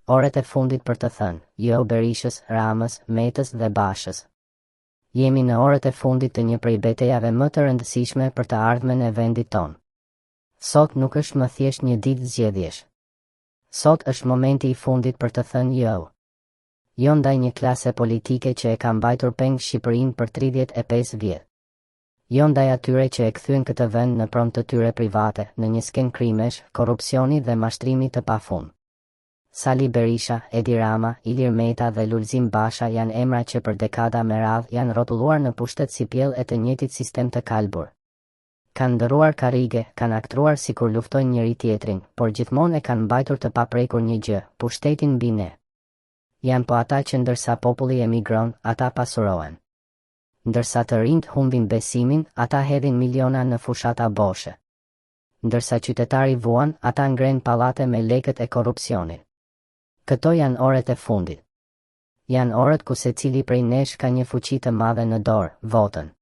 orët e fundit për të thënë, jo Berishës, Ramës, Metës dhe Bashës. Jemi në orët e fundit të një prej betejave më të rëndësishme për të ardhmen e vendit tonë. Sot nuk është më thjesht një ditë zgjedhjesh. Sot është momenti i fundit për të thënë jo. Jo ndaj një klase politike që e ka mbajtur peng Shqipërinë për 35 vjet. Jo ndaj atyre që e kthyen këtë vend në pronë të tyre private, në një skenë krimesh, korrupsioni dhe mashtrimi të pafund. Sali Berisha, Edi Rama, Ilir Meta dhe Lulzim Basha janë emra që për dekada me radhë janë rrotulluar në pushtet si pjell e të njëjtit sistem të kalbur. Kanë ndëruar karrige, kanë aktruar sikur luftojnë njëri tjetrin, por gjithmonë e kanë mbajtur të paprekur një gjë, pushtetin mbi ne. Janë po ata që ndërsa populli emigron, ata pasurohen. Ndërsa të rinjt humbin besimin, ata hedhin miliona në fushata boshe. Ndërsa qytetari vuan, ata ngren pallate me lekët e korrupsionit. Këto janë orët e fundit. Janë orët ku secili prej nesh ka një fuqi të madhe në dorë, votën.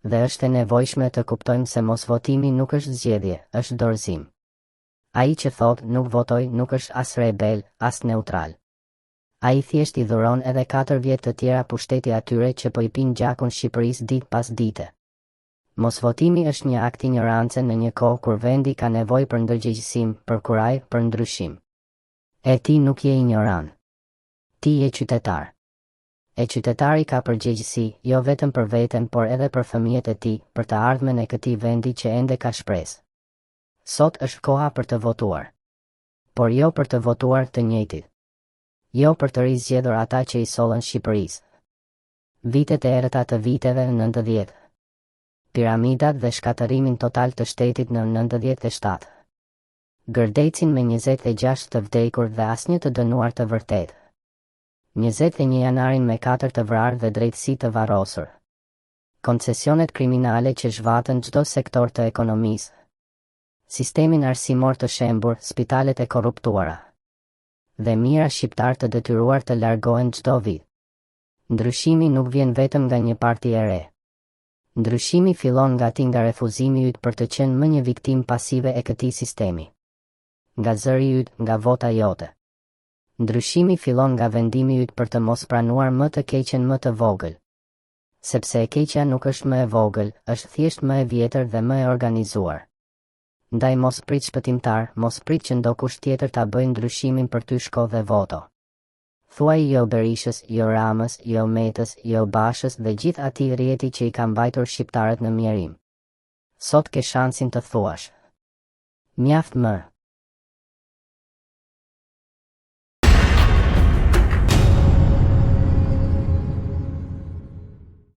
Dhe është e nevojshme të kuptojmë se mosvotimi nuk është zgjedhje, është dorëzim. Ai që thot nuk votoj nuk është as rebel, as neutral. Ai thjesht i dhuron edhe 4 vjet të tjera pushteti atyre që po i pin gjakun Shqipërisë ditë pas dite. Mosvotimi është një akt ignorance në një kohë kur vendi ka nevojë për ndërgjegjësim, për kuraj, për ndryshim. E ti nuk je ignorant. Ti je qytetar. E qytetari ka përgjegjësi, jo vetëm për veten, por edhe për fëmijët e tij, për të ardhmen e këtij vendi që ende ka shpresë. Sot është koha për të votuar. Por jo për të votuar të njëjtit. Jo për të rizgjedhur ata që i sollën Shqipërisë. Vitet e errëta të viteve në 90. Piramidat dhe shkatërimin total të shtetit në 97. Gërdecin me 26 të vdekur dhe asnjë të dënuar të vërtet. 21 janarin me 4 të vrarë dhe drejtësi të varrosur. Koncesionet kriminale që zhvatën çdo sektor të ekonomisë. Sistemin arsimor të shembur, spitalet e korruptuara. Dhe mira shqiptar të detyruar të largohen çdo vit. Ndryshimi nuk vjen vetëm nga një parti e re. Ndryshimi fillon nga refuzimi yt për të qenë më një viktim pasive e këtij sistemi. Nga zëri yt, nga vota jote. Ndryshimi fillon nga vendimi yt për të mos pranuar më të keqen më të vogël. Sepse e keqja nuk është më e vogël, është thjesht më e vjetër dhe më e organizuar. Ndaj mos prit shpëtimtar, mos prit që ndokush tjetër ta bëjë ndryshimin për ty, shko dhe voto. Thuaj jo Berishës, jo Ramës, jo Metës, jo Bashës dhe gjithë atij rjeti që i ka mbajtur shqiptarët në mjerim. Sot ke shansin të thuash. Mjaft më.